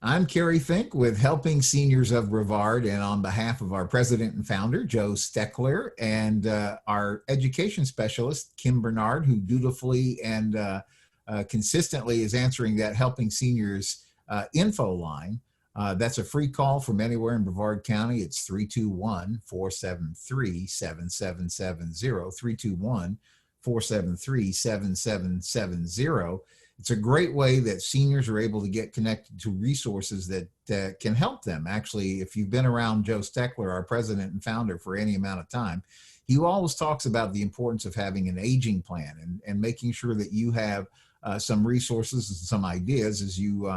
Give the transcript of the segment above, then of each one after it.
I'm Kerry Fink with Helping Seniors of Brevard, and on behalf of our president and founder, Joe Steckler, and our education specialist, Kim Bernard, who dutifully and consistently is answering that Helping Seniors info line. That's a free call from anywhere in Brevard County. It's 321-473-7770, 321-473-7770. It's a great way that seniors are able to get connected to resources that can help them. Actually, if you've been around Joe Steckler, our president and founder, for any amount of time, he always talks about the importance of having an aging plan and making sure that you have some resources and some ideas as you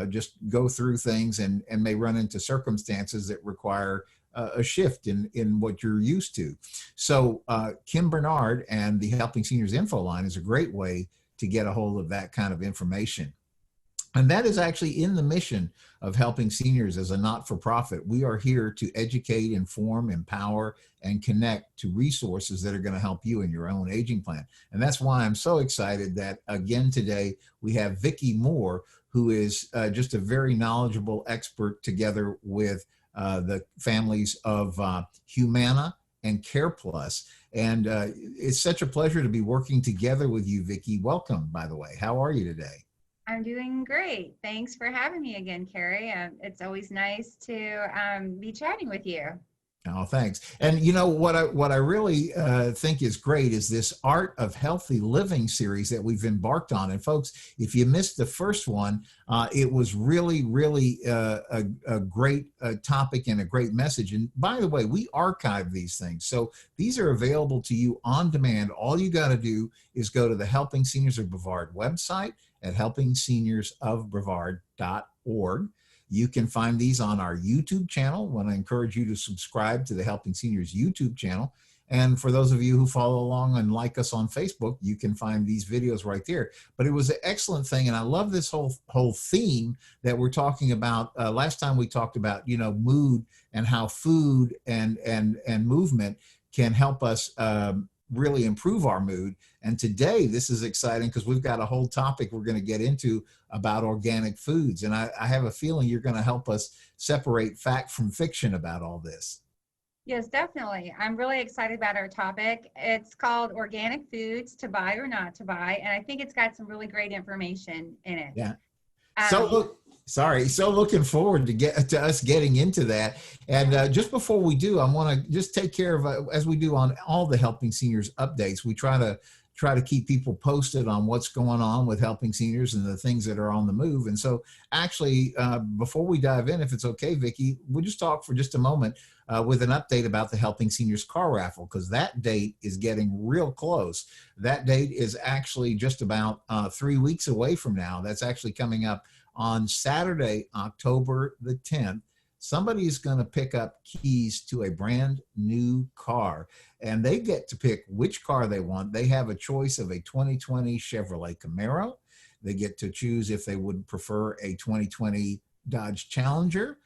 just go through things and may run into circumstances that require a shift in what you're used to. So Kim Bernard and the Helping Seniors info line is a great way to get a hold of that kind of information. And that is actually in the mission of Helping Seniors as a not-for-profit. We are here to educate, inform, empower, and connect to resources that are going to help you in your own aging plan. And that's why I'm so excited that, again, today we have Vicki Moore, who is just a very knowledgeable expert, together with the families of Humana and CarePlus. And it's such a pleasure to be working together with you, Vicki. Welcome, by the way. How are you today? I'm doing great. Thanks for having me again, Kerry. It's always nice to be chatting with you. Oh, thanks. And you know what I really think is great is this Art of Healthy Living series that we've embarked on. And folks, if you missed the first one, it was really a great topic and a great message. And by the way, we archive these things, so these are available to you on demand. All you got to do is go to the Helping Seniors of Brevard website at helpingseniors.brevard.org. You can find these on our YouTube channel. I want to encourage you to subscribe to the Helping Seniors YouTube channel. And for those of you who follow along and like us on Facebook, you can find these videos right there. But it was an excellent thing. And I love this whole theme that we're talking about. Last time we talked about, mood and how food and movement can help us really improve our mood. And today, this is exciting because we've got a whole topic we're going to get into about organic foods. And I have a feeling you're going to help us separate fact from fiction about all this. Yes, definitely. I'm really excited about our topic. It's called Organic Foods to Buy or Not to Buy. And I think it's got some really great information in it. Yeah. So looking forward to us getting into that. And just before we do, I want to just take care of, as we do on all the Helping Seniors updates, we try to keep people posted on what's going on with Helping Seniors and the things that are on the move. And so actually, before we dive in, if it's okay, Vicki, we'll just talk for just a moment with an update about the Helping Seniors Car Raffle, because that date is getting real close. That date is actually just about 3 weeks away from now. That's actually coming up on Saturday, October the 10th. Somebody is going to pick up keys to a brand new car, and they get to pick which car they want. They have a choice of a 2020 Chevrolet Camaro. They get to choose if they would prefer a 2020 Dodge Challenger.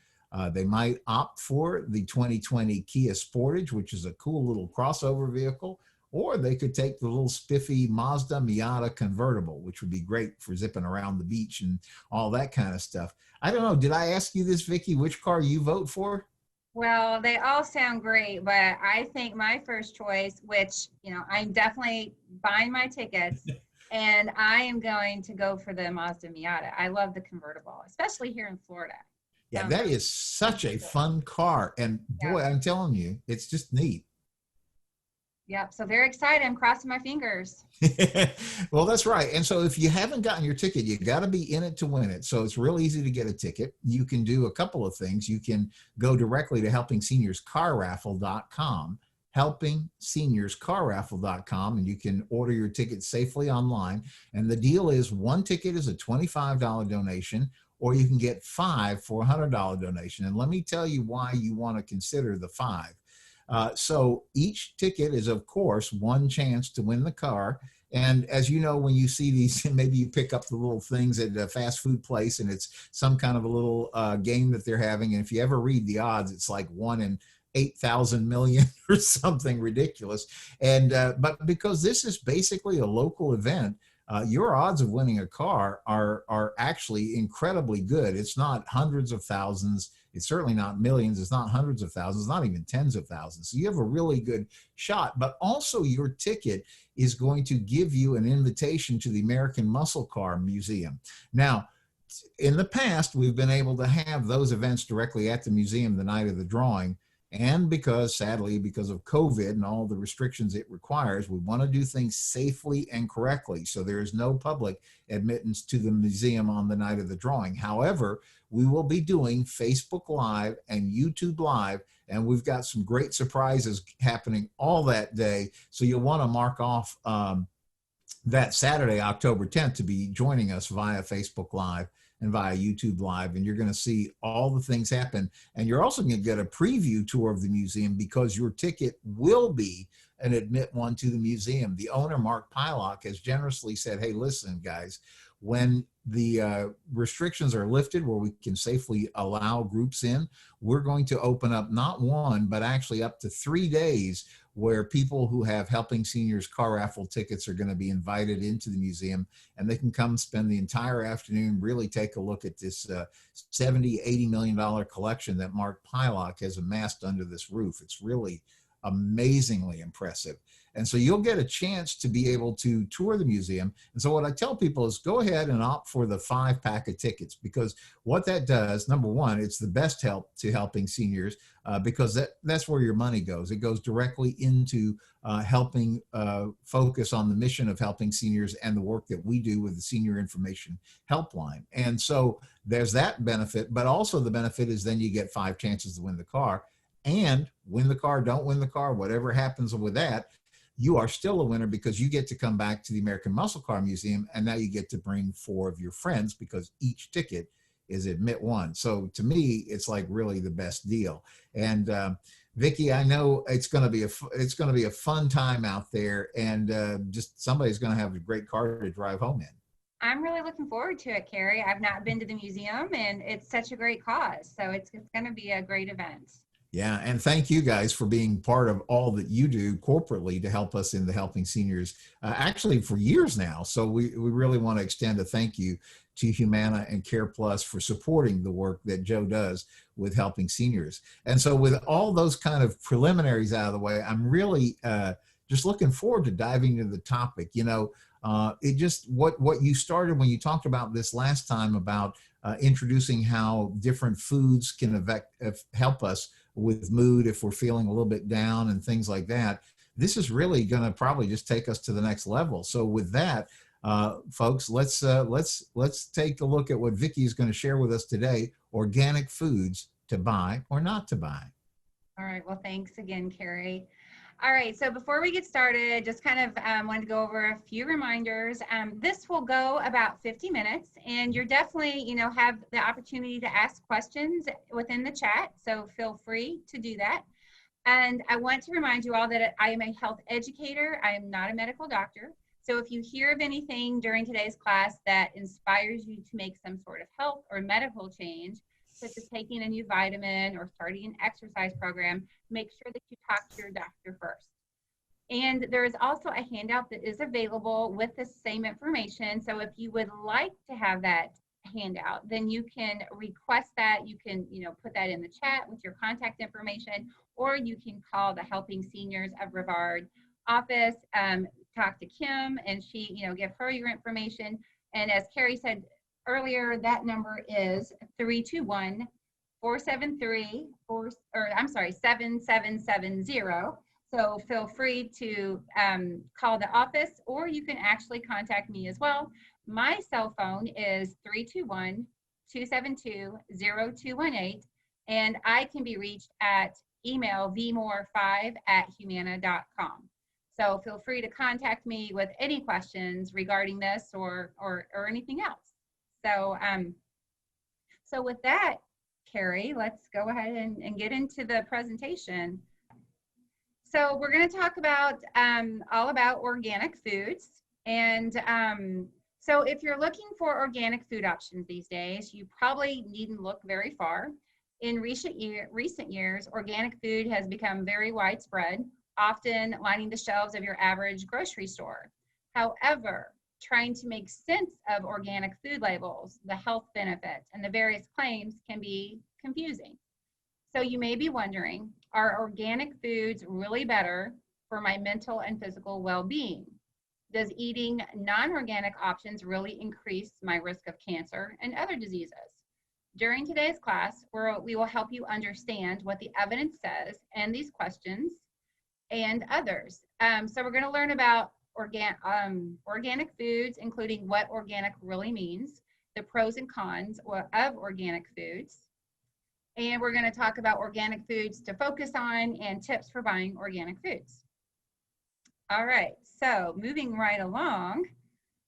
They might opt for the 2020 Kia Sportage, which is a cool little crossover vehicle, or they could take the little spiffy Mazda Miata convertible, which would be great for zipping around the beach and all that kind of stuff. I don't know. Did I ask you this, Vicki, which car you vote for? Well, they all sound great, but I think my first choice, which, I'm definitely buying my tickets, and I am going to go for the Mazda Miata. I love the convertible, especially here in Florida. Yeah, that is such a fun car. And boy, I'm telling you, it's just neat. Yep. So very excited. I'm crossing my fingers. Well, that's right. And so if you haven't gotten your ticket, you got to be in it to win it. So it's real easy to get a ticket. You can do a couple of things. You can go directly to helpingseniors.carraffle.com, helpingseniors.carraffle.com, and you can order your ticket safely online. And the deal is one ticket is a $25 donation, or you can get 5 for a $100 donation. And let me tell you why you want to consider the 5. So each ticket is, of course, one chance to win the car. And as you know, when you see these, maybe you pick up the little things at a fast food place and it's some kind of a little game that they're having. And if you ever read the odds, it's like 1 in 8,000 million or something ridiculous. And but because this is basically a local event, your odds of winning a car are actually incredibly good. It's not hundreds of thousands. It's certainly not millions. It's not hundreds of thousands, not even tens of thousands. So you have a really good shot, but also your ticket is going to give you an invitation to the American Muscle Car Museum. Now, in the past, we've been able to have those events directly at the museum the night of the drawing. And sadly, because of COVID and all the restrictions it requires, we want to do things safely and correctly. So there is no public admittance to the museum on the night of the drawing. However, we will be doing Facebook Live and YouTube Live, and we've got some great surprises happening all that day. So you'll want to mark off that Saturday, October 10th, to be joining us via Facebook Live and via YouTube Live, and you're going to see all the things happen. And you're also going to get a preview tour of the museum because your ticket will be an admit one to the museum. The owner, Mark Pylock, has generously said, hey, listen, guys, when the restrictions are lifted where we can safely allow groups in, we're going to open up not one, but actually up to 3 days where people who have Helping Seniors Car Raffle tickets are going to be invited into the museum, and they can come spend the entire afternoon, really take a look at this $70–80 million collection that Mark Pylock has amassed under this roof. It's really amazingly impressive. And so you'll get a chance to be able to tour the museum. And so what I tell people is go ahead and opt for the 5-pack of tickets, because what that does, number one, it's the best help to helping seniors because that's where your money goes. It goes directly into helping focus on the mission of helping seniors and the work that we do with the Senior Information Helpline. And so there's that benefit, but also the benefit is then you get 5 chances to win the car. And win the car, don't win the car, whatever happens with that, you are still a winner because you get to come back to the American Muscle Car Museum, and now you get to bring 4 of your friends because each ticket is admit one. So to me, it's like really the best deal. And Vicki, I know it's going to be a fun time out there, and just somebody's going to have a great car to drive home in. I'm really looking forward to it, Carrie. I've not been to the museum, and it's such a great cause. So it's going to be a great event. Yeah, and thank you guys for being part of all that you do corporately to help us in the Helping Seniors, actually for years now. So we really want to extend a thank you to Humana and CarePlus for supporting the work that Joe does with Helping Seniors. And so with all those kind of preliminaries out of the way, I'm really just looking forward to diving into the topic. You know, it just what you started when you talked about this last time about introducing how different foods can help us with mood if we're feeling a little bit down and things like that. This is really going to probably just take us to the next level. So with that, folks, let's take a look at what Vicki is going to share with us today: organic foods to buy or not to buy. All right. Well, thanks again, Carrie. All right, so before we get started, just kind of wanted to go over a few reminders. This will go about 50 minutes, and you're definitely, have the opportunity to ask questions within the chat, so feel free to do that. And I want to remind you all that I am a health educator. I am not a medical doctor. So if you hear of anything during today's class that inspires you to make some sort of health or medical change, such as taking a new vitamin or starting an exercise program, make sure that you talk to your doctor first. And there is also a handout that is available with the same information. So if you would like to have that handout, then you can request that. You can, put that in the chat with your contact information, or you can call the Helping Seniors of Brevard office, talk to Kim, and she, give her your information. And as Carrie said earlier, that number is 321-473-7770. So feel free to call the office, or you can actually contact me as well. My cell phone is 321-272-0218, and I can be reached at email vmore5@humana.com. So feel free to contact me with any questions regarding this or anything else. So, so with that, Carrie, let's go ahead and get into the presentation. So we're going to talk about all about organic foods. And so if you're looking for organic food options these days, you probably needn't look very far. In recent years, organic food has become very widespread, often lining the shelves of your average grocery store. However, trying to make sense of organic food labels, the health benefits, and the various claims can be confusing. So you may be wondering, are organic foods really better for my mental and physical well-being? Does eating non-organic options really increase my risk of cancer and other diseases? During today's class, we will help you understand what the evidence says and these questions and others. So we're going to learn about organic foods, including what organic really means, the pros and cons of organic foods, and we're going to talk about organic foods to focus on and tips for buying organic foods. All right, so moving right along.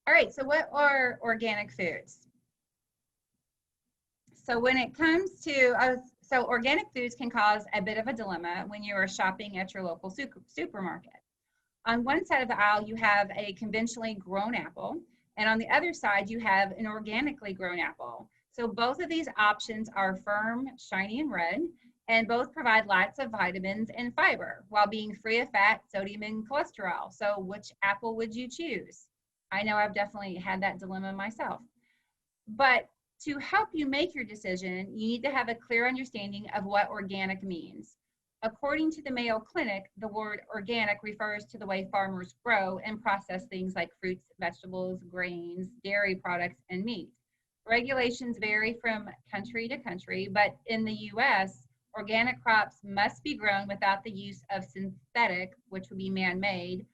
All right, so what are organic foods? So when it comes to, so organic foods can cause a bit of a dilemma when you are shopping at your local supermarket. On one side of the aisle, you have a conventionally grown apple, and on the other side, you have an organically grown apple. So both of these options are firm, shiny, and red, and both provide lots of vitamins and fiber while being free of fat, sodium, and cholesterol. So which apple would you choose? I know I've definitely had that dilemma myself. But to help you make your decision, you need to have a clear understanding of what organic means. According to the Mayo Clinic, the word organic refers to the way farmers grow and process things like fruits, vegetables, grains, dairy products, and meat. Regulations vary from country to country, but in the US, organic crops must be grown without the use of synthetic, which would be man-made,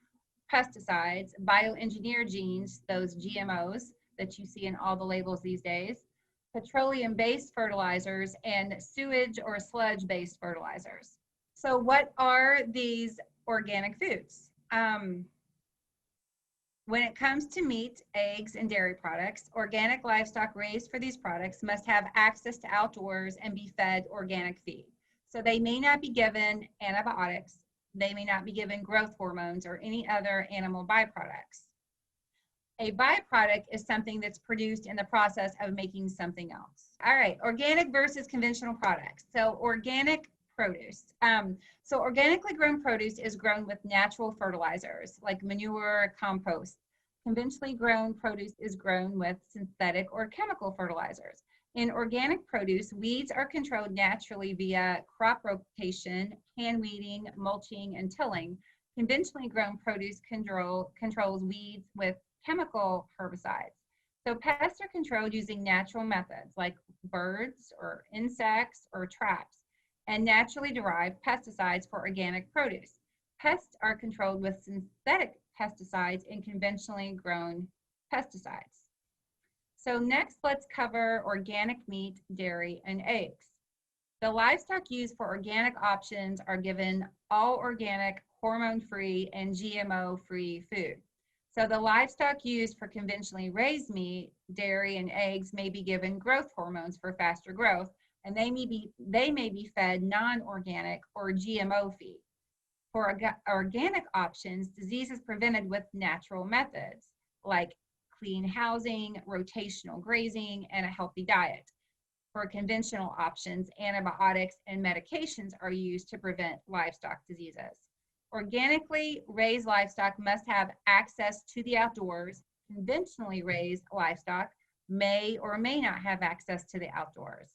pesticides, bioengineered genes, those GMOs that you see in all the labels these days, petroleum-based fertilizers, and sewage or sludge-based fertilizers. So what are these organic foods? When it comes to meat, eggs, and dairy products, organic livestock raised for these products must have access to outdoors and be fed organic feed. So they may not be given antibiotics, they may not be given growth hormones or any other animal byproducts. A byproduct is something that's produced in the process of making something else. All right, organic versus conventional products. So organic produce. So organically grown produce is grown with natural fertilizers like manure, compost. Conventionally grown produce is grown with synthetic or chemical fertilizers. In organic produce, weeds are controlled naturally via crop rotation, hand weeding, mulching, and tilling. Conventionally grown produce controls weeds with chemical herbicides. So pests are controlled using natural methods like birds or insects or traps, and naturally derived pesticides for organic produce. Pests are controlled with synthetic pesticides and conventionally grown pesticides. So next, let's cover organic meat, dairy, and eggs. The livestock used for organic options are given all organic, hormone-free, and GMO-free food. So the livestock used for conventionally raised meat, dairy, and eggs may be given growth hormones for faster growth, and they may be fed non-organic or GMO feed. For organic options, disease is prevented with natural methods like clean housing, rotational grazing, and a healthy diet. For conventional options, antibiotics and medications are used to prevent livestock diseases. Organically raised livestock must have access to the outdoors. Conventionally raised livestock may or may not have access to the outdoors.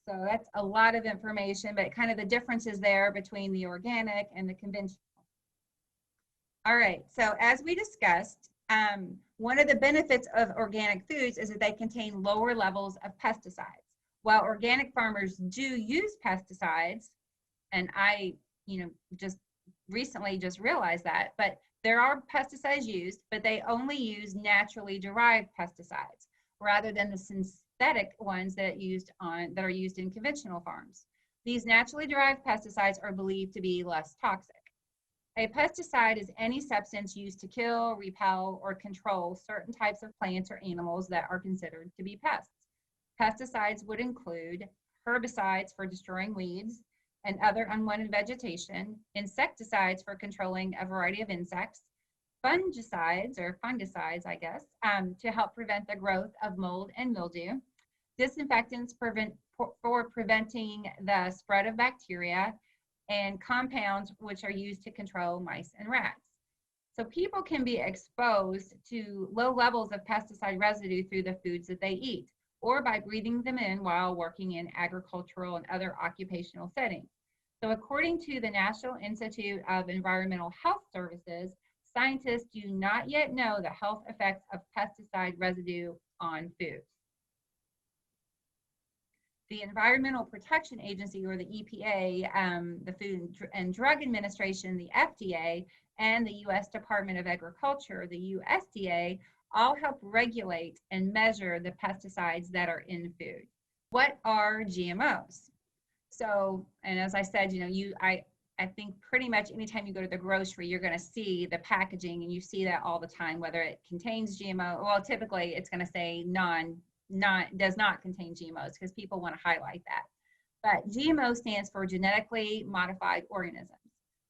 So that's a lot of information, but kind of the differences there between the organic and the conventional. All right, so as we discussed, one of the benefits of organic foods is that they contain lower levels of pesticides. While organic farmers do use pesticides, and I, just recently just realized that, but there are pesticides used, but they only use naturally derived pesticides rather than the synthetic ones that are used in conventional farms. These naturally derived pesticides are believed to be less toxic. A pesticide is any substance used to kill, repel, or control certain types of plants or animals that are considered to be pests. Pesticides would include herbicides for destroying weeds and other unwanted vegetation, insecticides for controlling a variety of insects, fungicides, to help prevent the growth of mold and mildew, disinfectants for preventing the spread of bacteria, and compounds which are used to control mice and rats. So people can be exposed to low levels of pesticide residue through the foods that they eat, or by breathing them in while working in agricultural and other occupational settings. So according to the National Institute of Environmental Health Services, scientists do not yet know the health effects of pesticide residue on foods. The Environmental Protection Agency, or the EPA, the Food and Drug Administration, the FDA, and the U.S. Department of Agriculture, the USDA, all help regulate and measure the pesticides that are in food. What are GMOs? So, and as I said, I think pretty much anytime you go to the grocery, you're going to see the packaging, and you see that all the time, whether it contains GMO. Well, typically it's going to say does not contain GMOs, because people want to highlight that. But GMO stands for genetically modified organisms.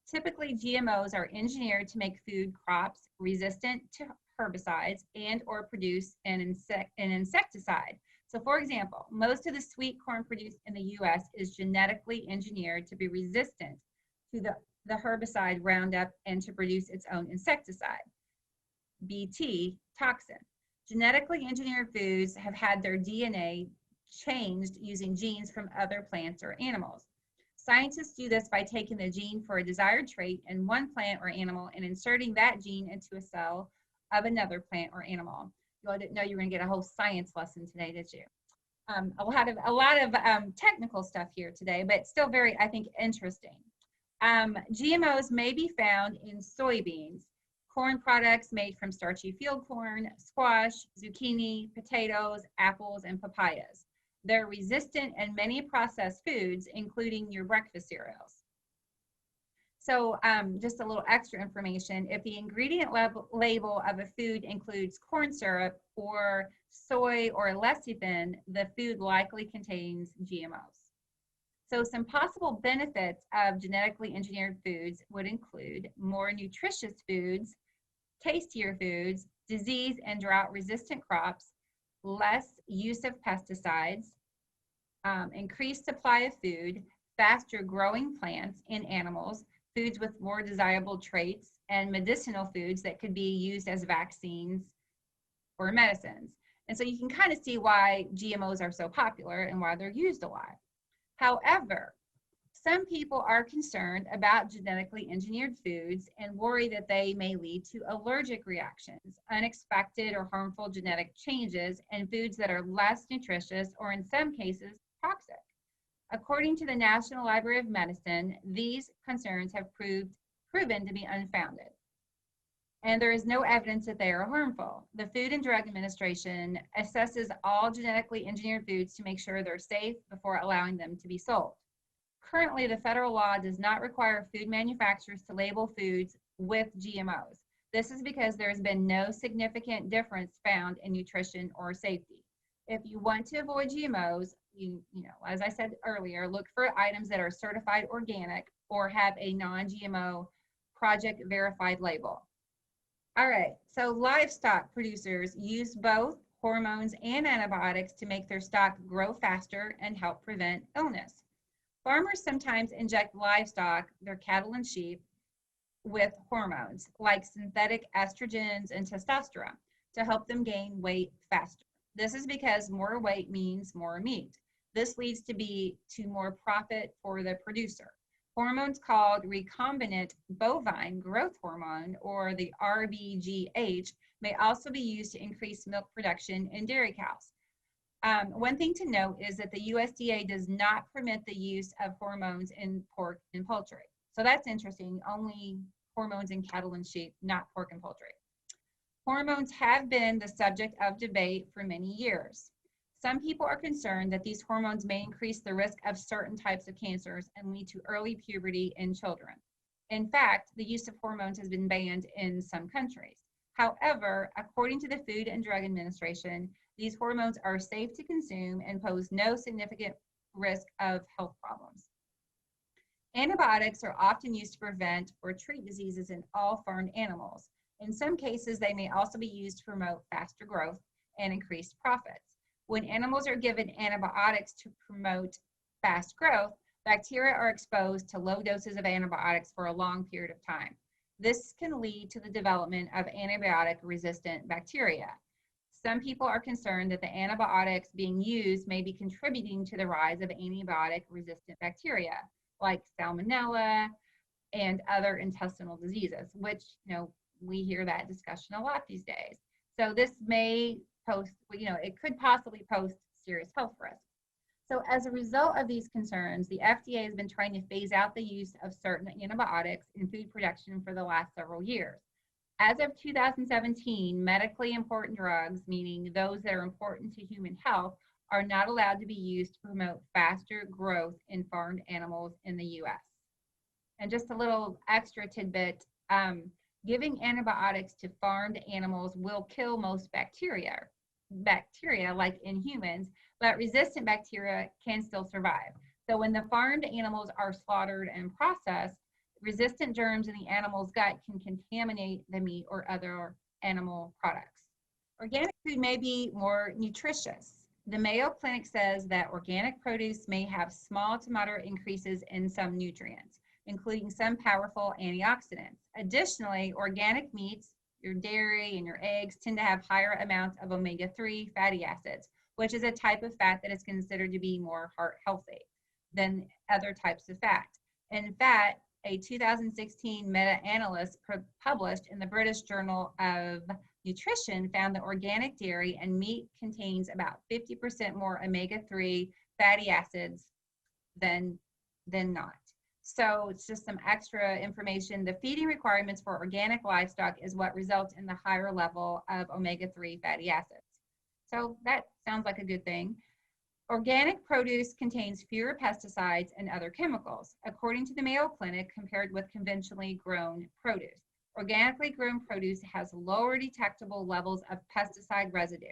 Typically, GMOs are engineered to make food crops resistant to herbicides and or produce an insecticide. So for example, most of the sweet corn produced in the US is genetically engineered to be resistant to the herbicide Roundup and to produce its own insecticide, Bt toxin. Genetically engineered foods have had their DNA changed using genes from other plants or animals. Scientists do this by taking the gene for a desired trait in one plant or animal and inserting that gene into a cell of another plant or animal. I didn't know you were going to get a whole science lesson today, did you? A lot of technical stuff here today, but still very, I think, interesting. GMOs may be found in soybeans, corn products made from starchy field corn, squash, zucchini, potatoes, apples, and papayas. They're resistant in many processed foods, including your breakfast cereals. So just a little extra information, if the ingredient label of a food includes corn syrup or soy or lecithin, the food likely contains GMOs. So some possible benefits of genetically engineered foods would include more nutritious foods, tastier foods, disease and drought resistant crops, less use of pesticides, increased supply of food, faster growing plants and animals, foods with more desirable traits, and medicinal foods that could be used as vaccines or medicines. And so you can kind of see why GMOs are so popular and why they're used a lot. However, some people are concerned about genetically engineered foods and worry that they may lead to allergic reactions, unexpected or harmful genetic changes, and foods that are less nutritious or in some cases toxic. According to the National Library of Medicine, these concerns have proven to be unfounded, and there is no evidence that they are harmful. The Food and Drug Administration assesses all genetically engineered foods to make sure they're safe before allowing them to be sold. Currently, the federal law does not require food manufacturers to label foods with GMOs. This is because there has been no significant difference found in nutrition or safety. If you want to avoid GMOs, you know, as I said earlier, look for items that are certified organic or have a non-GMO project verified label. All right, so livestock producers use both hormones and antibiotics to make their stock grow faster and help prevent illness. Farmers sometimes inject livestock, their cattle and sheep, with hormones like synthetic estrogens and testosterone to help them gain weight faster. This is because more weight means more meat. This leads to more profit for the producer. Hormones called recombinant bovine growth hormone, or the RBGH, may also be used to increase milk production in dairy cows. One thing to note is that the USDA does not permit the use of hormones in pork and poultry. So that's interesting, only hormones in cattle and sheep, not pork and poultry. Hormones have been the subject of debate for many years. Some people are concerned that these hormones may increase the risk of certain types of cancers and lead to early puberty in children. In fact, the use of hormones has been banned in some countries. However, according to the Food and Drug Administration, these hormones are safe to consume and pose no significant risk of health problems. Antibiotics are often used to prevent or treat diseases in all farmed animals. In some cases, they may also be used to promote faster growth and increased profits. When animals are given antibiotics to promote fast growth, bacteria are exposed to low doses of antibiotics for a long period of time. This can lead to the development of antibiotic-resistant bacteria. Some people are concerned that the antibiotics being used may be contributing to the rise of antibiotic-resistant bacteria, like salmonella and other intestinal diseases, which, we hear that discussion a lot these days. So this may pose, it could possibly pose serious health risks. So as a result of these concerns, the FDA has been trying to phase out the use of certain antibiotics in food production for the last several years. As of 2017, medically important drugs, meaning those that are important to human health, are not allowed to be used to promote faster growth in farmed animals in the US. And just a little extra tidbit, giving antibiotics to farmed animals will kill most bacteria like in humans, but resistant bacteria can still survive. So when the farmed animals are slaughtered and processed, resistant germs in the animal's gut can contaminate the meat or other animal products. Organic food may be more nutritious. The Mayo Clinic says that organic produce may have small to moderate increases in some nutrients, including some powerful antioxidants. Additionally, organic meats, your dairy and your eggs, tend to have higher amounts of omega-3 fatty acids, which is a type of fat that is considered to be more heart healthy than other types of fat. In fact, a 2016 meta-analysis published in the British Journal of Nutrition found that organic dairy and meat contains about 50% more omega-3 fatty acids than not. So it's just some extra information. The feeding requirements for organic livestock is what results in the higher level of omega-3 fatty acids. So that sounds like a good thing. Organic produce contains fewer pesticides and other chemicals, according to the Mayo Clinic, compared with conventionally grown produce. Organically grown produce has lower detectable levels of pesticide residue.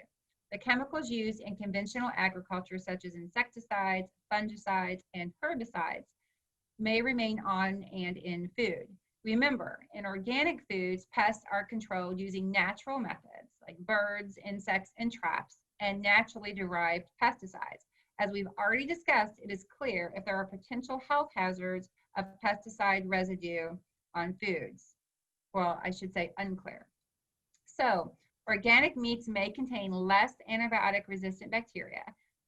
The chemicals used in conventional agriculture, such as insecticides, fungicides, and herbicides, may remain on and in food. Remember, in organic foods, pests are controlled using natural methods like birds, insects, and traps, and naturally derived pesticides. As we've already discussed, it is clear if there are potential health hazards of pesticide residue on foods. Well, I should say unclear. So, organic meats may contain less antibiotic-resistant bacteria.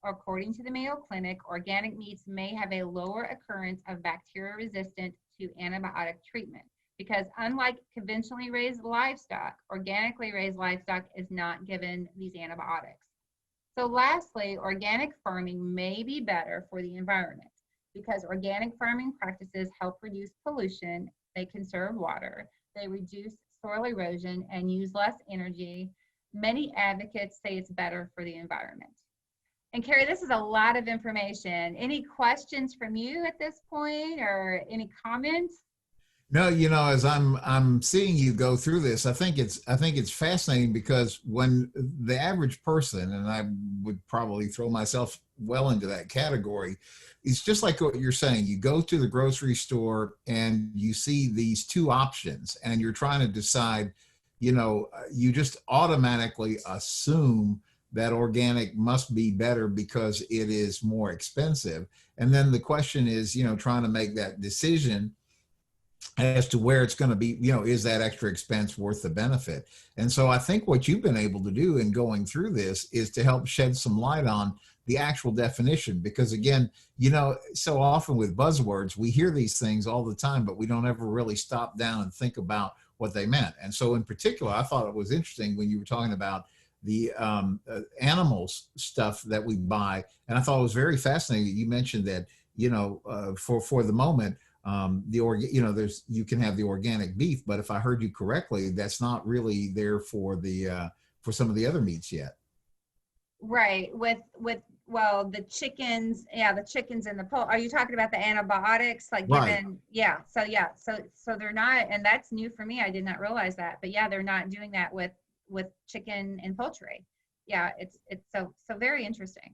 According to the Mayo Clinic, organic meats may have a lower occurrence of bacteria resistant to antibiotic treatment because unlike conventionally raised livestock, organically raised livestock is not given these antibiotics. So lastly, organic farming may be better for the environment because organic farming practices help reduce pollution, they conserve water, they reduce soil erosion, and use less energy. Many advocates say it's better for the environment. And Carrie, this is a lot of information. Any questions from you at this point or any comments? No, as I'm seeing you go through this, I think it's fascinating because when the average person, and I would probably throw myself well into that category, it's just like what you're saying. You go to the grocery store and you see these two options and you're trying to decide, you just automatically assume that organic must be better because it is more expensive. And then the question is, trying to make that decision as to where it's going to be, is that extra expense worth the benefit? And so I think what you've been able to do in going through this is to help shed some light on the actual definition, because again, so often with buzzwords, we hear these things all the time, but we don't ever really stop down and think about what they meant. And so in particular, I thought it was interesting when you were talking about the animals stuff that we buy. And I thought it was very fascinating that you mentioned that, for the moment, you can have the organic beef, but if I heard you correctly, that's not really there for for some of the other meats yet. Right. Well, the chickens, the chickens and the poultry. Are you talking about the antibiotics? Like Right. given, yeah. So they're not, and that's new for me. I did not realize that, but yeah, they're not doing that with chicken and poultry. Yeah, it's so very interesting.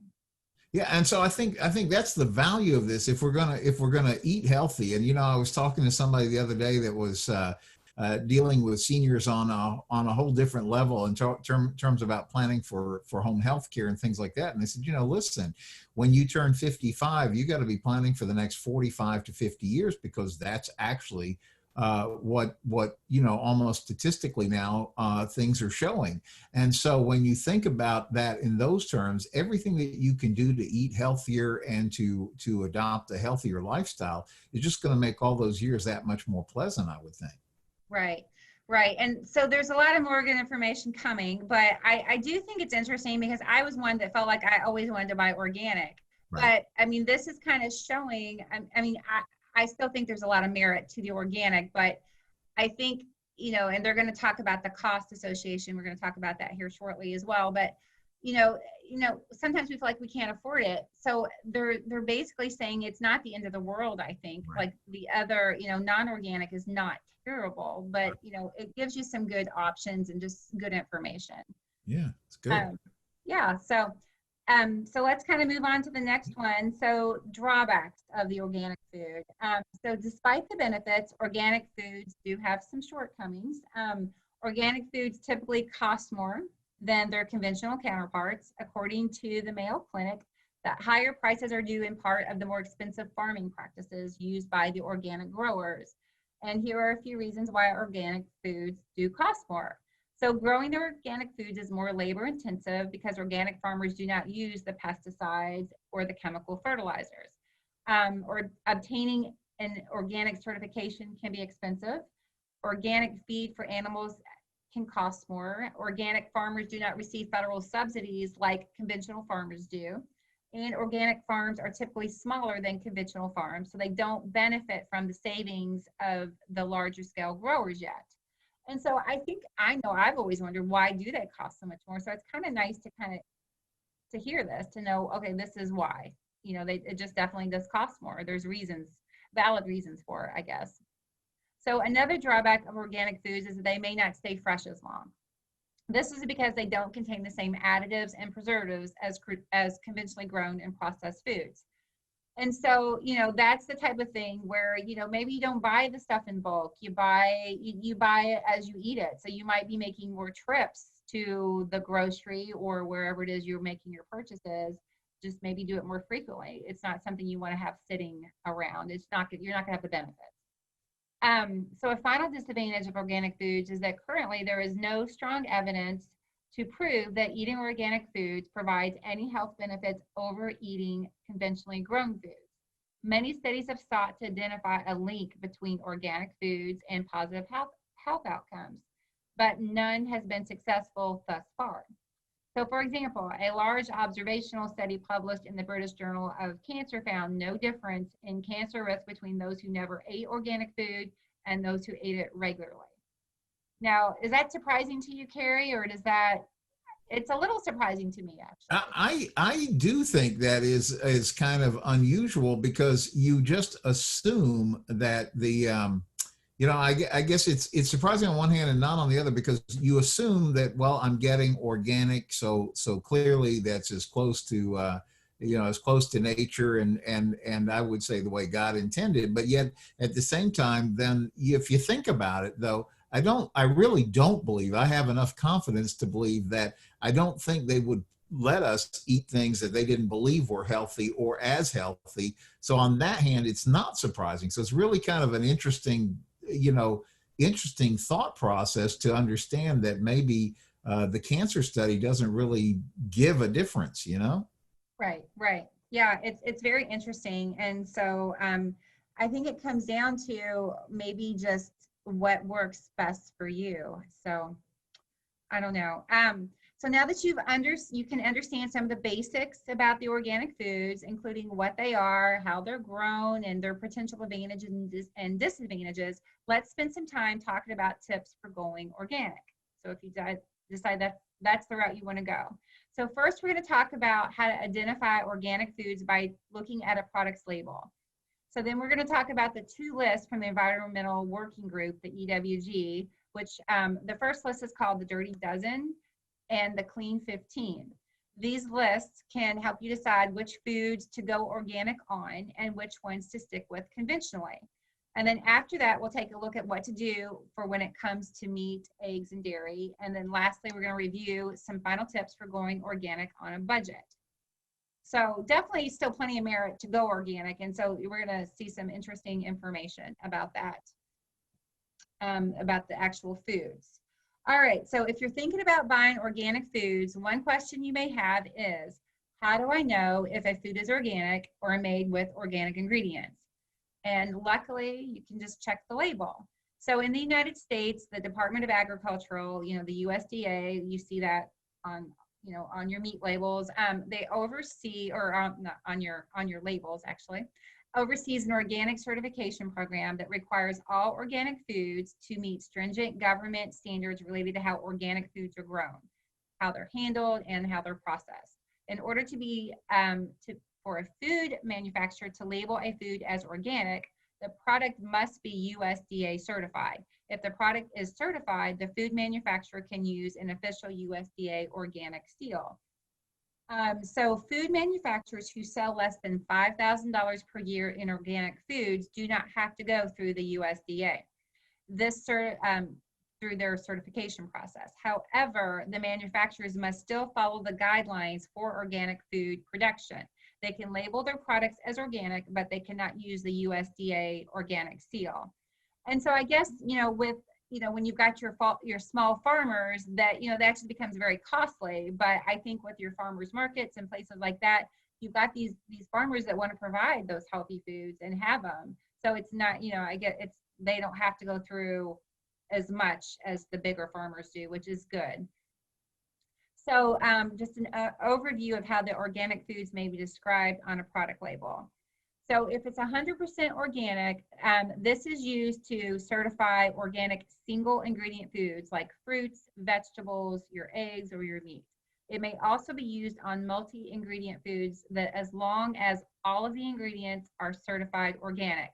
Yeah, and so I think that's the value of this. If we're gonna eat healthy, and I was talking to somebody the other day that was dealing with seniors on a whole different level in terms about planning for home health care and things like that. And they said, listen, when you turn 55, you got to be planning for the next 45 to 50 years because that's actually what almost statistically now things are showing. And so when you think about that in those terms, everything that you can do to eat healthier and to adopt a healthier lifestyle is just going to make all those years that much more pleasant, I would think. Right, right. And so there's a lot of more good information coming, but I do think it's interesting because I was one that felt like I always wanted to buy organic. Right. But I mean, this is kind of showing, I still think there's a lot of merit to the organic, but I think, and they're going to talk about the cost association. We're going to talk about that here shortly as well. But, sometimes we feel like we can't afford it. So they're basically saying it's not the end of the world, I think. Right. Like the other, non-organic is not terrible, but, it gives you some good options and just good information. Yeah, it's good. Yeah. So let's kind of move on to the next one. So drawbacks of the organic food. So despite the benefits, organic foods do have some shortcomings. Organic foods typically cost more than their conventional counterparts. According to the Mayo Clinic, that higher prices are due in part of the more expensive farming practices used by the organic growers. And here are a few reasons why organic foods do cost more. So growing the organic foods is more labor intensive because organic farmers do not use the pesticides or the chemical fertilizers. Or obtaining an organic certification can be expensive. Organic feed for animals can cost more. Organic farmers do not receive federal subsidies like conventional farmers do. And organic farms are typically smaller than conventional farms, so they don't benefit from the savings of the larger scale growers yet. And so I know I've always wondered, why do they cost so much more? So it's kind of nice to hear this, to know, okay, this is why. It just definitely does cost more. There's reasons, valid reasons for it, I guess. So another drawback of organic foods is that they may not stay fresh as long. This is because they don't contain the same additives and preservatives as conventionally grown and processed foods. And so, that's the type of thing where, maybe you don't buy the stuff in bulk. You buy it as you eat it. So you might be making more trips to the grocery or wherever it is you're making your purchases. Just maybe do it more frequently. It's not something you want to have sitting around. You're not going to have the benefits. So a final disadvantage of organic foods is that currently there is no strong evidence to prove that eating organic foods provides any health benefits over eating conventionally grown foods. Many studies have sought to identify a link between organic foods and positive health outcomes, but none has been successful thus far. So for example, a large observational study published in the British Journal of Cancer found no difference in cancer risk between those who never ate organic food and those who ate it regularly. Now, is that surprising to you, Carrie, or it's a little surprising to me, actually. I do think that is kind of unusual because you just assume that I guess it's surprising on one hand and not on the other, because you assume that, well, I'm getting organic, so clearly that's as close to as close to nature and I would say the way God intended. But yet at the same time, then if you think about it, though, I really don't believe, I have enough confidence to believe that I don't think they would let us eat things that they didn't believe were healthy or as healthy. So on that hand, it's not surprising. So it's really kind of an interesting thought process to understand that maybe the cancer study doesn't really give a difference, Right. Yeah, it's very interesting. And so I think it comes down to maybe just what works best for you. So I don't know. So now that you can understand some of the basics about the organic foods, including what they are, how they're grown, and their potential advantages and disadvantages, let's spend some time talking about tips for going organic. So if you decide that that's the route you want to go. So first, we're going to talk about how to identify organic foods by looking at a product's label. So then we're going to talk about the two lists from the Environmental Working Group, the EWG, which the first list is called the Dirty Dozen and the Clean 15. These lists can help you decide which foods to go organic on and which ones to stick with conventionally. And then after that, we'll take a look at what to do for when it comes to meat, eggs, and dairy. And then lastly, we're going to review some final tips for going organic on a budget. So definitely still plenty of merit to go organic. And so we're going to see some interesting information about that. about the actual foods. All right, so if you're thinking about buying organic foods, one question you may have is, how do I know if a food is organic or made with organic ingredients? And luckily, you can just check the label. So in the United States, the Department of Agricultural, the USDA, you see that on, on your meat labels. They oversee, or not on your labels actually, oversees an organic certification program that requires all organic foods to meet stringent government standards related to how organic foods are grown, how they're handled, and how they're processed. In order to be for a food manufacturer to label a food as organic, the product must be USDA certified. If the product is certified, the food manufacturer can use an official USDA organic seal. So food manufacturers who sell less than $5,000 per year in organic foods do not have to go through the USDA. This through their certification process. However, the manufacturers must still follow the guidelines for organic food production. They can label their products as organic, but they cannot use the USDA organic seal. And so I guess, with, when you've got your small farmers, that, that just becomes very costly. But I think with your farmers markets and places like that, you've got these farmers that want to provide those healthy foods and have them. So it's not, they don't have to go through as much as the bigger farmers do, which is good. So just an overview of how the organic foods may be described on a product label. So if it's 100% organic, this is used to certify organic single ingredient foods like fruits, vegetables, your eggs, or your meat. It may also be used on multi-ingredient foods that as long as all of the ingredients are certified organic.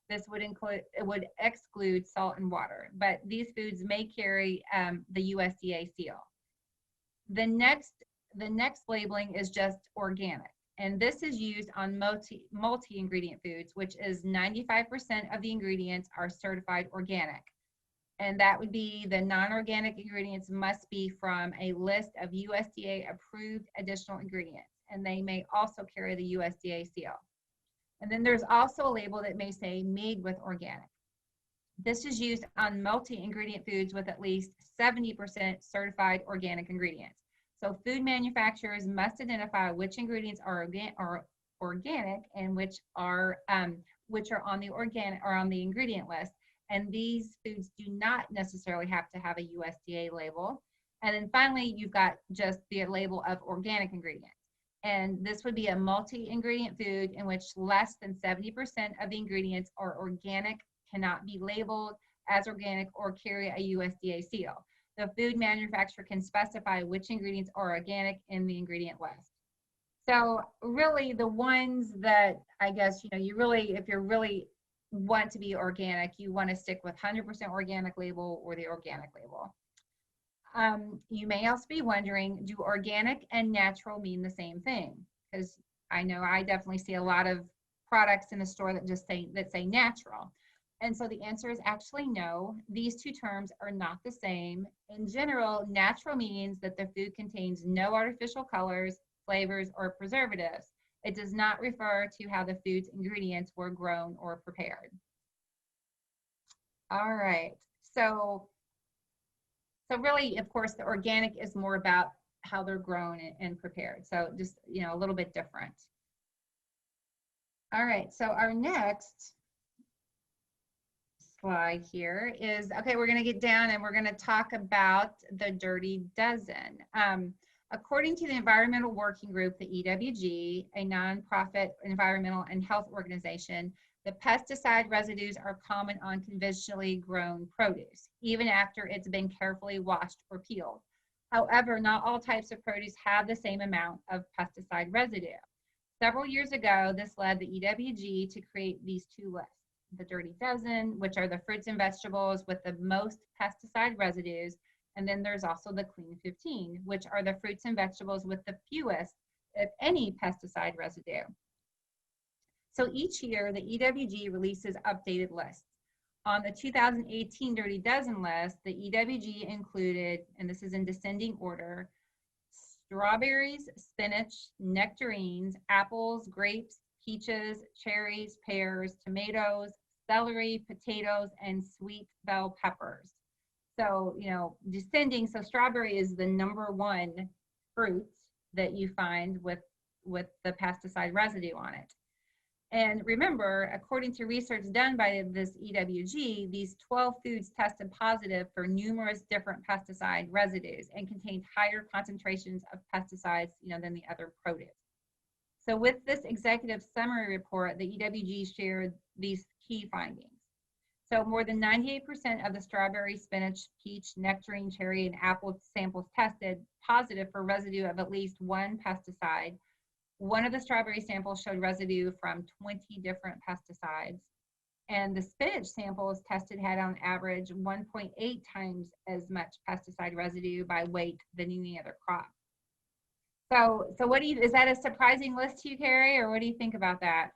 This would exclude salt and water, but these foods may carry the USDA seal. The next labeling is just organic, and this is used on multi-ingredient foods, which is 95% of the ingredients are certified organic. And that would be the non-organic ingredients must be from a list of USDA approved additional ingredients, and they may also carry the USDA seal. And then there's also a label that may say made with organic. This is used on multi-ingredient foods with at least 70% certified organic ingredients. So food manufacturers must identify which ingredients are organic and which are on the organic or on the ingredient list. And these foods do not necessarily have to have a USDA label. And then finally, you've got just the label of organic ingredients. And this would be a multi-ingredient food in which less than 70% of the ingredients are organic, cannot be labeled as organic, or carry a USDA seal. The food manufacturer can specify which ingredients are organic in the ingredient list. So really the ones that I guess, you really, if you really want to be organic, you want to stick with 100% organic label or the organic label. You may also be wondering, do organic and natural mean the same thing? Because I know I definitely see a lot of products in the store that just say natural. And so the answer is actually no. These two terms are not the same. In general, natural means that the food contains no artificial colors, flavors, or preservatives. It does not refer to how the food's ingredients were grown or prepared. All right, so really, of course, the organic is more about how they're grown and prepared. So just, a little bit different. All right, so our next slide here is, okay, we're gonna get down and we're gonna talk about the dirty dozen. According to the Environmental Working Group, the EWG, a nonprofit environmental and health organization, the pesticide residues are common on conventionally grown produce, even after it's been carefully washed or peeled. However, not all types of produce have the same amount of pesticide residue. Several years ago, this led the EWG to create these two lists. The dirty dozen, which are the fruits and vegetables with the most pesticide residues, and then there's also the clean 15, which are the fruits and vegetables with the fewest, if any, pesticide residue. So each year, the EWG releases updated lists. On the 2018 Dirty Dozen list, the EWG included, and this is in descending order, strawberries, spinach, nectarines, apples, grapes, peaches, cherries, pears, tomatoes, celery, potatoes, and sweet bell peppers. So, descending, so strawberry is the #1 fruit that you find with the pesticide residue on it. And remember, according to research done by this EWG, these 12 foods tested positive for numerous different pesticide residues and contained higher concentrations of pesticides, than the other produce. So with this executive summary report, the EWG shared these key findings. So more than 98% of the strawberry, spinach, peach, nectarine, cherry, and apple samples tested positive for residue of at least one pesticide. One of the strawberry samples showed residue from 20 different pesticides. And the spinach samples tested had on average 1.8 times as much pesticide residue by weight than any other crop. So is that a surprising list to you, Carrie, or what do you think about that?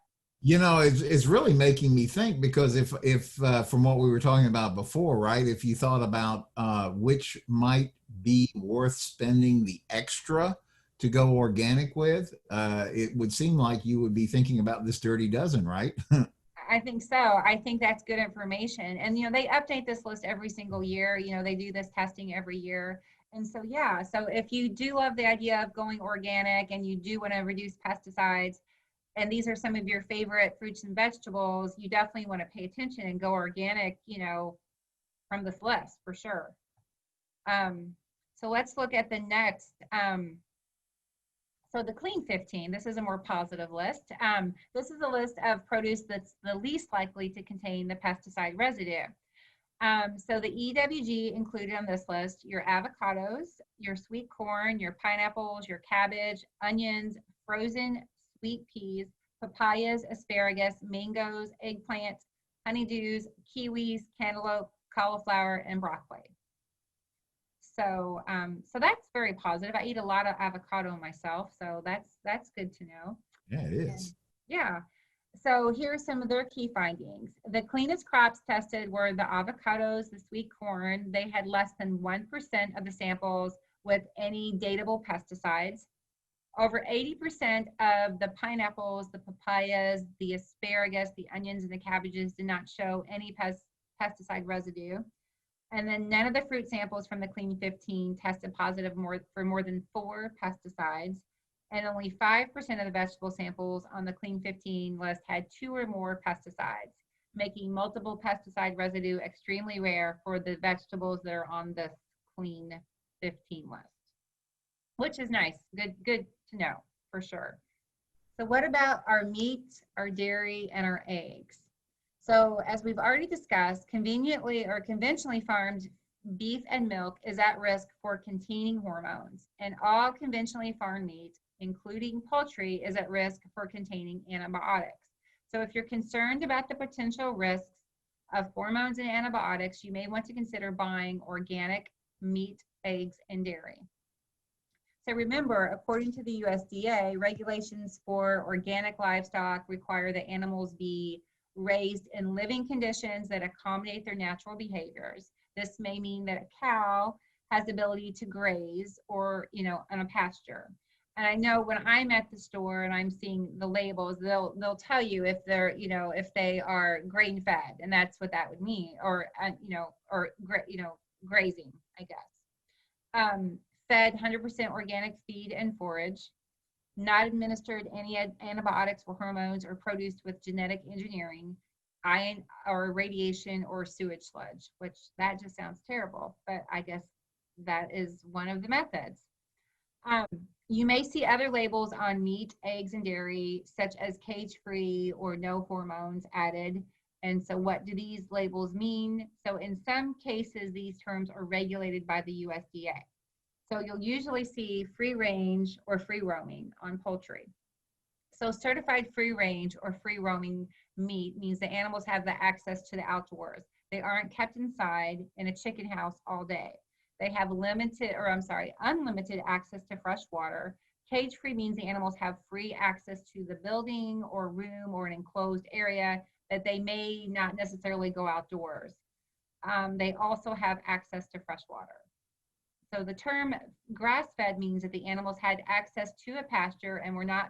It's really making me think, because if from what we were talking about before, right, if you thought about which might be worth spending the extra to go organic with, it would seem like you would be thinking about this dirty dozen, right? I think so. I think that's good information. And, they update this list every single year. They do this testing every year. And so, yeah, so if you do love the idea of going organic and you do want to reduce pesticides, and these are some of your favorite fruits and vegetables, you definitely want to pay attention and go organic, from this list for sure. So let's look at the next. So the Clean 15, this is a more positive list. This is a list of produce that's the least likely to contain the pesticide residue. So the EWG included on this list your avocados, your sweet corn, your pineapples, your cabbage, onions, frozen sweet peas, papayas, asparagus, mangoes, eggplants, honeydews, kiwis, cantaloupe, cauliflower, and broccoli. So that's very positive. I eat a lot of avocado myself, so that's good to know. Yeah, it is. And, yeah. So here are some of their key findings. The cleanest crops tested were the avocados, the sweet corn. They had less than 1% of the samples with any datable pesticides. Over 80% of the pineapples, the papayas, the asparagus, the onions, and the cabbages did not show any pesticide residue. And then none of the fruit samples from the Clean 15 tested positive for more than 4 pesticides. And only 5% of the vegetable samples on the Clean 15 list had 2 or more pesticides, making multiple pesticide residue extremely rare for the vegetables that are on the Clean 15 list, which is nice. Good to know for sure. So what about our meat, our dairy, and our eggs? So as we've already discussed, conveniently or conventionally farmed beef and milk is at risk for containing hormones, and all conventionally farmed meat, including poultry, is at risk for containing antibiotics. So if you're concerned about the potential risks of hormones and antibiotics, you may want to consider buying organic meat, eggs, and dairy. So remember, according to the USDA, regulations for organic livestock require that animals be raised in living conditions that accommodate their natural behaviors. This may mean that a cow has the ability to graze or, on a pasture. And I know when I'm at the store and I'm seeing the labels, they'll tell you if they're, if they are grain fed, and that's what that would mean, or, grazing, I guess. Fed 100% organic feed and forage, not administered any antibiotics or hormones, or produced with genetic engineering, ion or radiation or sewage sludge, which that just sounds terrible, but I guess that is one of the methods. You may see other labels on meat, eggs, and dairy, such as cage-free or no hormones added. And so what do these labels mean? So in some cases, these terms are regulated by the USDA. So you'll usually see free range or free roaming on poultry. So certified free range or free roaming meat means the animals have the access to the outdoors. They aren't kept inside in a chicken house all day. They have unlimited access to fresh water. Cage-free means the animals have free access to the building or room or an enclosed area that they may not necessarily go outdoors. They also have access to fresh water. So the term grass-fed means that the animals had access to a pasture and were not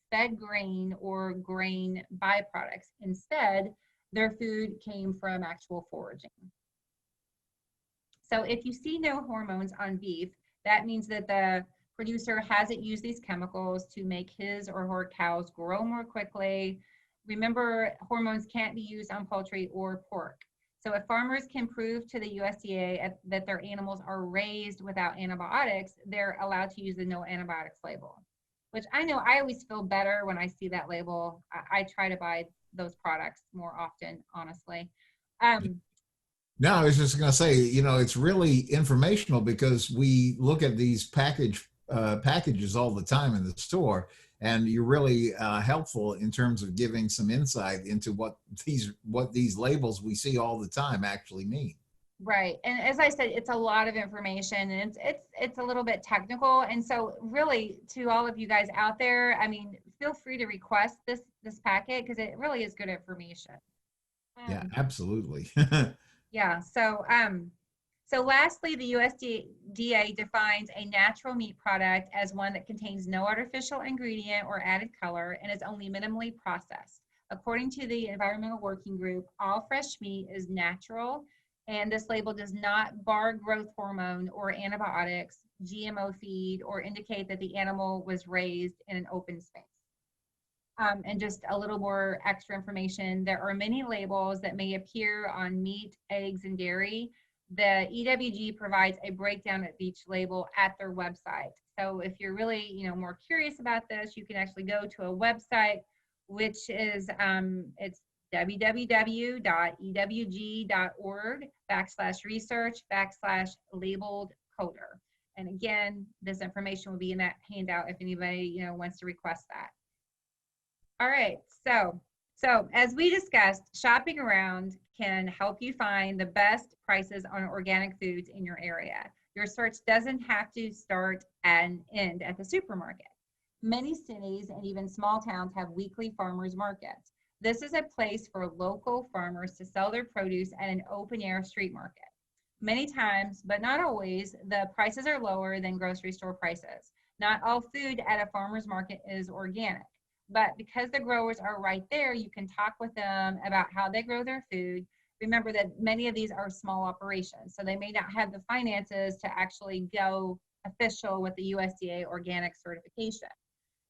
fed grain or grain byproducts. Instead, their food came from actual foraging. So if you see no hormones on beef, that means that the producer hasn't used these chemicals to make his or her cows grow more quickly. Remember, hormones can't be used on poultry or pork. So if farmers can prove to the USDA that their animals are raised without antibiotics, they're allowed to use the no antibiotics label, which I know I always feel better when I see that label. I try to buy those products more often, honestly. No, I was just going to say, it's really informational because we look at these packages all the time in the store, and you're really helpful in terms of giving some insight into what these labels we see all the time actually mean. Right. And as I said, it's a lot of information, and it's a little bit technical. And so really, to all of you guys out there, I mean, feel free to request this packet because it really is good information. Yeah, absolutely. Yeah. So lastly, the USDA defines a natural meat product as one that contains no artificial ingredient or added color and is only minimally processed. According to the Environmental Working Group, all fresh meat is natural, and this label does not bar growth hormone or antibiotics, GMO feed, or indicate that the animal was raised in an open space. And just a little more extra information, there are many labels that may appear on meat, eggs, and dairy. The EWG provides a breakdown of each label at their website. So if you're really, more curious about this, you can actually go to a website, which is it's www.ewg.org/research/labeled coder. And again, this information will be in that handout if anybody wants to request that. All right, so as we discussed, shopping around can help you find the best prices on organic foods in your area. Your search doesn't have to start and end at the supermarket. Many cities and even small towns have weekly farmers markets. This is a place for local farmers to sell their produce at an open-air street market. Many times, but not always, the prices are lower than grocery store prices. Not all food at a farmer's market is organic. But because the growers are right there, you can talk with them about how they grow their food. Remember that many of these are small operations, so they may not have the finances to actually go official with the USDA organic certification.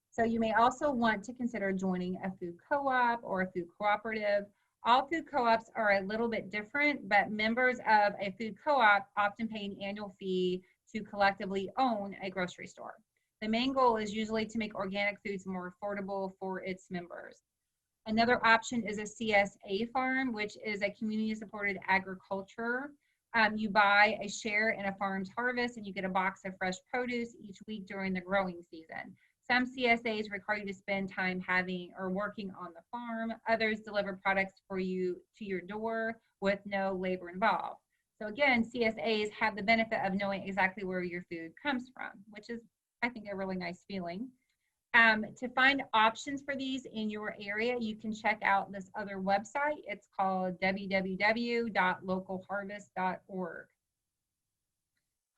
So you may also want to consider joining a food co-op or a food cooperative. All food co-ops are a little bit different, but members of a food co-op often pay an annual fee to collectively own a grocery store. The main goal is usually to make organic foods more affordable for its members. Another option is a CSA farm, which is a community-supported agriculture. You buy a share in a farm's harvest and you get a box of fresh produce each week during the growing season. Some CSAs require you to spend time having or working on the farm. Others deliver products for you to your door with no labor involved. So again, CSAs have the benefit of knowing exactly where your food comes from, which is, I think, a really nice feeling. To find options for these in your area, you can check out this other website. It's called www.localharvest.org.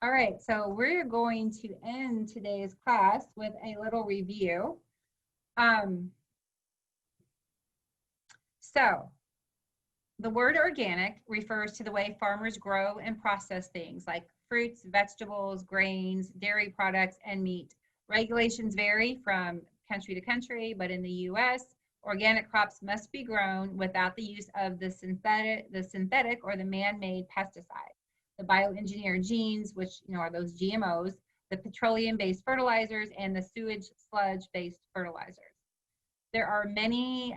All right, so we're going to end today's class with a little review. So the word organic refers to the way farmers grow and process things like fruits, vegetables, grains, dairy products, and meat. Regulations vary from country to country, but in the U.S., organic crops must be grown without the use of the synthetic or the man-made pesticide, the bioengineered genes, which are those GMOs, the petroleum-based fertilizers, and the sewage sludge-based fertilizers. There are many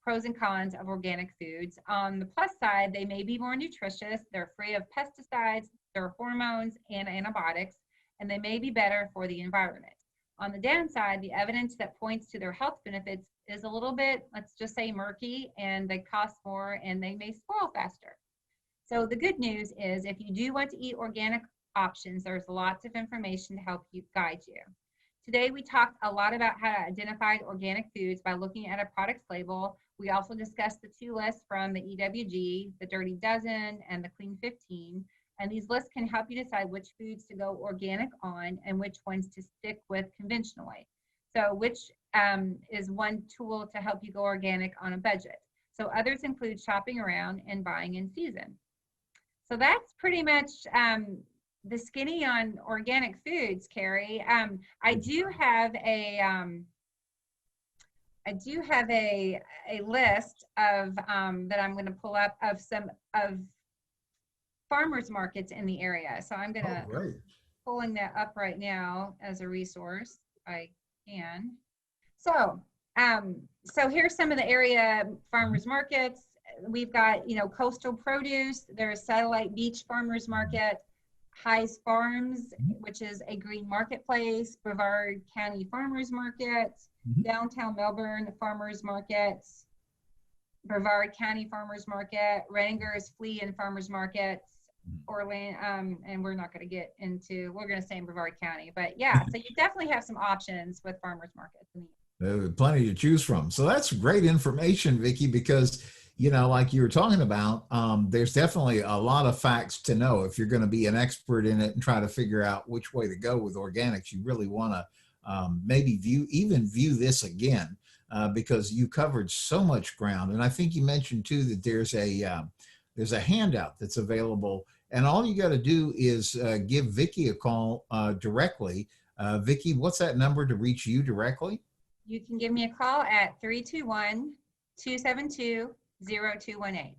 pros and cons of organic foods. On the plus side, they may be more nutritious, they're free of pesticides, there are hormones and antibiotics, and they may be better for the environment. On the downside, the evidence that points to their health benefits is a little bit, let's just say, murky, and they cost more and they may spoil faster. So the good news is if you do want to eat organic options, there's lots of information to help you guide you. Today, we talked a lot about how to identify organic foods by looking at a product's label. We also discussed the two lists from the EWG, the Dirty Dozen and the Clean 15. And these lists can help you decide which foods to go organic on and which ones to stick with conventionally. So which is one tool to help you go organic on a budget. So others include shopping around and buying in season. So that's pretty much the skinny on organic foods, Carrie. I do have a list of that I'm going to pull up of some of farmers markets in the area. So I'm going to pulling that up right now as a resource. I can. So here's some of the area farmers markets. We've got, coastal produce. There's Satellite Beach Farmers Market, Highs Farms, which is a green marketplace, Brevard County Farmers Market, downtown Melbourne Farmers Markets, Brevard County Farmers Market, Renninger's Flea and Farmers Markets, Orlando, and we're not going to get into, we're going to say in Brevard County, but yeah, so you definitely have some options with farmers markets. Plenty to choose from. So that's great information, Vicki, because like you were talking about, there's definitely a lot of facts to know. If you're going to be an expert in it and try to figure out which way to go with organics, you really want to maybe view this again, because you covered so much ground. And I think you mentioned too that there's a handout that's available, and all you got to do is give Vicki a call directly. Vicki, what's that number to reach you directly? You can give me a call at 321-272-0218.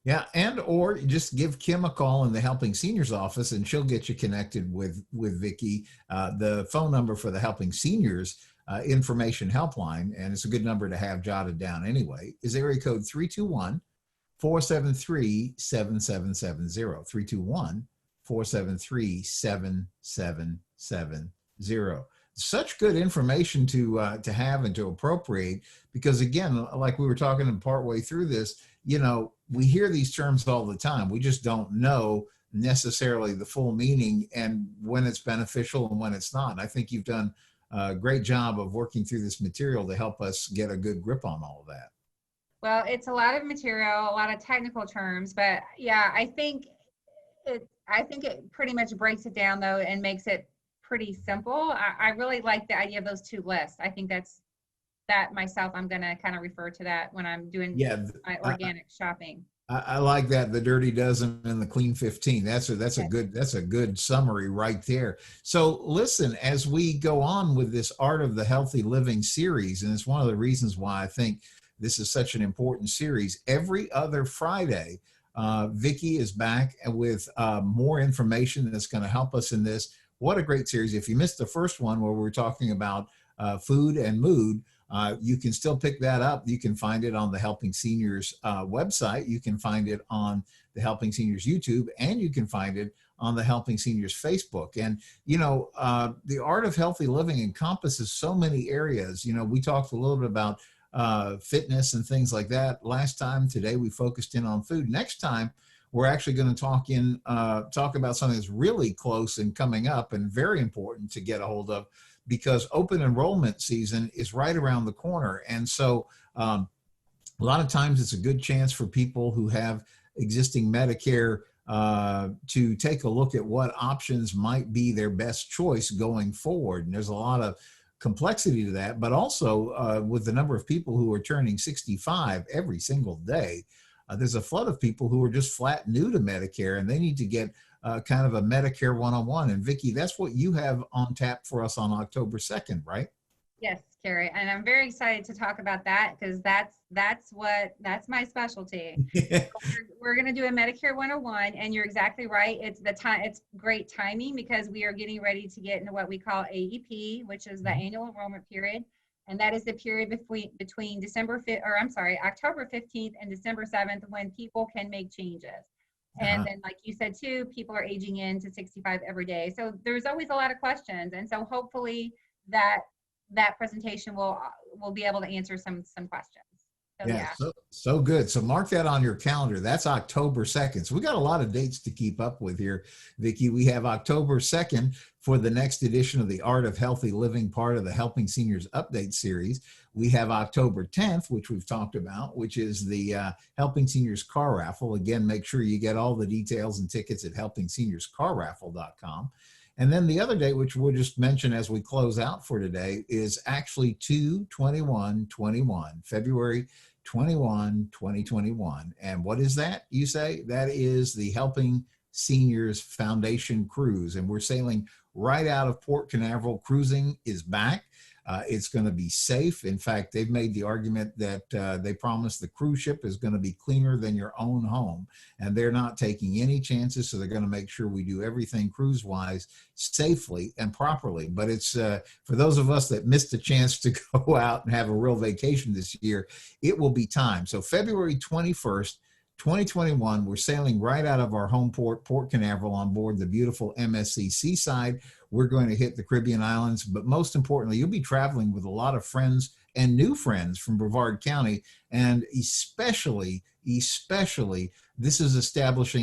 Yeah, and or just give Kim a call in the Helping Seniors office, and she'll get you connected with Vicki. The phone number for the Helping Seniors information helpline, and it's a good number to have jotted down anyway, is area code 321-473-7770. 321-473-7770. Such good information to have and to appropriate, because again, like we were talking partway through this, we hear these terms all the time. We just don't know necessarily the full meaning and when it's beneficial and when it's not. And I think you've done a great job of working through this material to help us get a good grip on all of that. Well, it's a lot of material, a lot of technical terms, but yeah, I think it pretty much breaks it down though and makes it pretty simple. I really like the idea of those two lists. I think that myself, I'm going to kind of refer to that when I'm doing my organic shopping. I like that, the dirty dozen and the clean 15. That's a good summary right there. So listen, as we go on with this Art of the Healthy Living series, and it's one of the reasons why I think this is such an important series, every other Friday, Vicki is back with more information that's going to help us in this. What a great series. If you missed the first one where we were talking about food and mood, you can still pick that up. You can find it on the Helping Seniors website. You can find it on the Helping Seniors YouTube, and you can find it on the Helping Seniors Facebook. And, the Art of Healthy Living encompasses so many areas. We talked a little bit about fitness and things like that last time. Today, we focused in on food. Next time, we're actually going to talk about something that's really close and coming up and very important to get a hold of, because open enrollment season is right around the corner. And so a lot of times it's a good chance for people who have existing Medicare to take a look at what options might be their best choice going forward. And there's a lot of complexity to that, but also with the number of people who are turning 65 every single day, there's a flood of people who are just flat new to Medicare, and they need to get kind of a Medicare 101. And Vicki, that's what you have on tap for us on October 2nd, right? Yes, Carrie, and I'm very excited to talk about that, because that's my specialty. We're going to do a Medicare 101, and you're exactly right. It's great timing, because we are getting ready to get into what we call AEP, which is the annual enrollment period. And that is the period between October 15th and December 7th, when people can make changes. And then, like you said too, people are aging into 65 every day. So there's always a lot of questions. And so hopefully that presentation will be able to answer some questions. So good. So mark that on your calendar. That's October 2nd. So we got a lot of dates to keep up with here, Vicki. We have October 2nd for the next edition of the Art of Healthy Living, part of the Helping Seniors Update series. We have October 10th, which we've talked about, which is the Helping Seniors Car Raffle. Again, make sure you get all the details and tickets at helpingseniorscarraffle.com. And then the other date, which we'll just mention as we close out for today, is actually 2/21/21, February 21, 2021. And what is that, you say? That is the Helping Seniors Foundation Cruise. And we're sailing right out of Port Canaveral. Cruising is back. It's going to be safe. In fact, they've made the argument that they promise the cruise ship is going to be cleaner than your own home, and they're not taking any chances. So they're going to make sure we do everything cruise-wise safely and properly. But it's for those of us that missed a chance to go out and have a real vacation this year, it will be time. So February 21st, 2021, we're sailing right out of our home port, Port Canaveral, on board the beautiful MSC Seaside. We're going to hit the Caribbean islands, but most importantly, you'll be traveling with a lot of friends and new friends from Brevard County, and especially, this is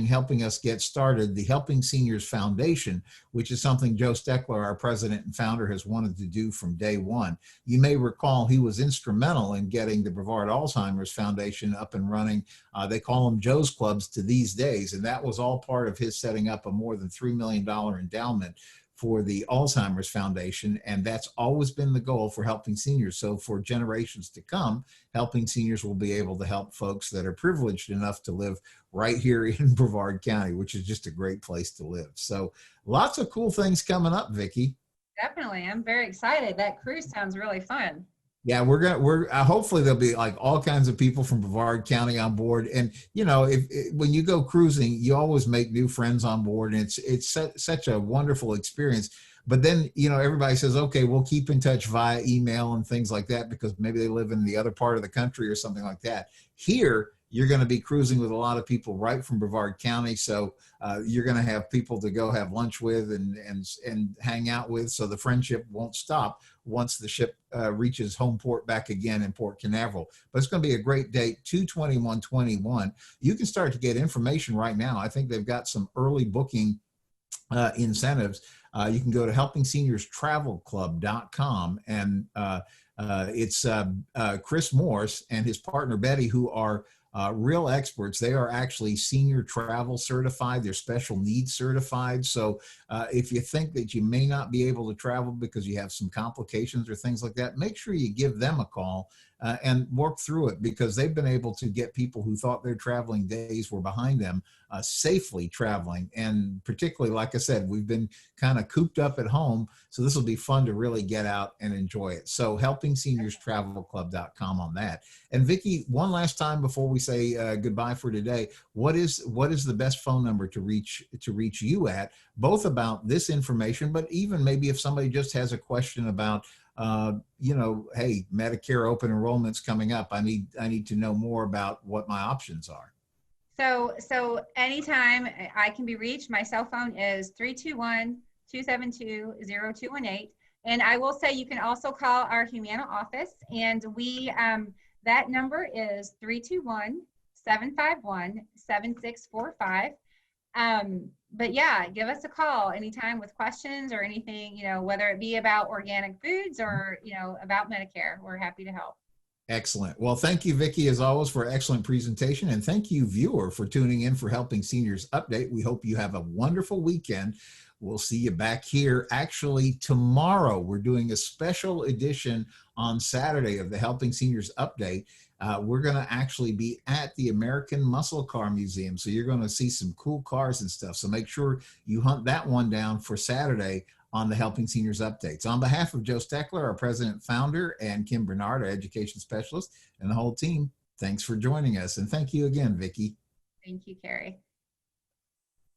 helping us get started, the Helping Seniors Foundation, which is something Joe Steckler, our president and founder, has wanted to do from day one. You may recall he was instrumental in getting the Brevard Alzheimer's Foundation up and running. They call them Joe's Clubs to these days, and that was all part of his setting up a more than $3 million endowment for the Alzheimer's Foundation, and that's always been the goal for Helping Seniors. So for generations to come, Helping Seniors will be able to help folks that are privileged enough to live right here in Brevard County, which is just a great place to live. So lots of cool things coming up, Vicki. Definitely. I'm very excited. That cruise sounds really fun. Yeah, we're hopefully there'll be like all kinds of people from Brevard County on board. And you know, when you go cruising, you always make new friends on board, and it's such a wonderful experience. But then, you know, everybody says, okay, we'll keep in touch via email and things like that, because maybe they live in the other part of the country or something like that. Here, you're going to be cruising with a lot of people right from Brevard County. So you're going to have people to go have lunch with and hang out with. So the friendship won't stop once the ship reaches home port back again in Port Canaveral. But it's going to be a great date, 2/21/21. You can start to get information right now. I think they've got some early booking incentives. You can go to helpingseniourstravelclub.com, and it's Chris Morse and his partner Betty, who are real experts. They are actually senior travel certified. They're special needs certified. So if you think that you may not be able to travel because you have some complications or things like that, make sure you give them a call and work through it, because they've been able to get people who thought their traveling days were behind them safely traveling. And particularly, like I said, we've been kind of cooped up at home. So this will be fun to really get out and enjoy it. So helpingseniourstravelclub.com on that. And Vicki, one last time before we say goodbye for today, what is the best phone number to reach you at, both about this information, but even maybe if somebody just has a question about you know, hey, Medicare open enrollment's coming up. I need to know more about what my options are. So anytime I can be reached, my cell phone is 321-272-0218. And I will say you can also call our Humana office, and we that number is 321-751-7645. But yeah, give us a call anytime with questions or anything, you know, whether it be about organic foods or, you know, about Medicare. We're happy to help. Excellent. Well, thank you, Vicki, as always, for an excellent presentation. And thank you, viewer, for tuning in for Helping Seniors Update. We hope you have a wonderful weekend. We'll see you back here. Actually, tomorrow, we're doing a special edition on Saturday of the Helping Seniors Update. We're going to actually be at the American Muscle Car Museum. So you're going to see some cool cars and stuff. So make sure you hunt that one down for Saturday on the Helping Seniors Updates. On behalf of Joe Steckler, our president founder, and Kim Bernard, our education specialist, and the whole team, thanks for joining us. And thank you again, Vicki. Thank you, Carrie.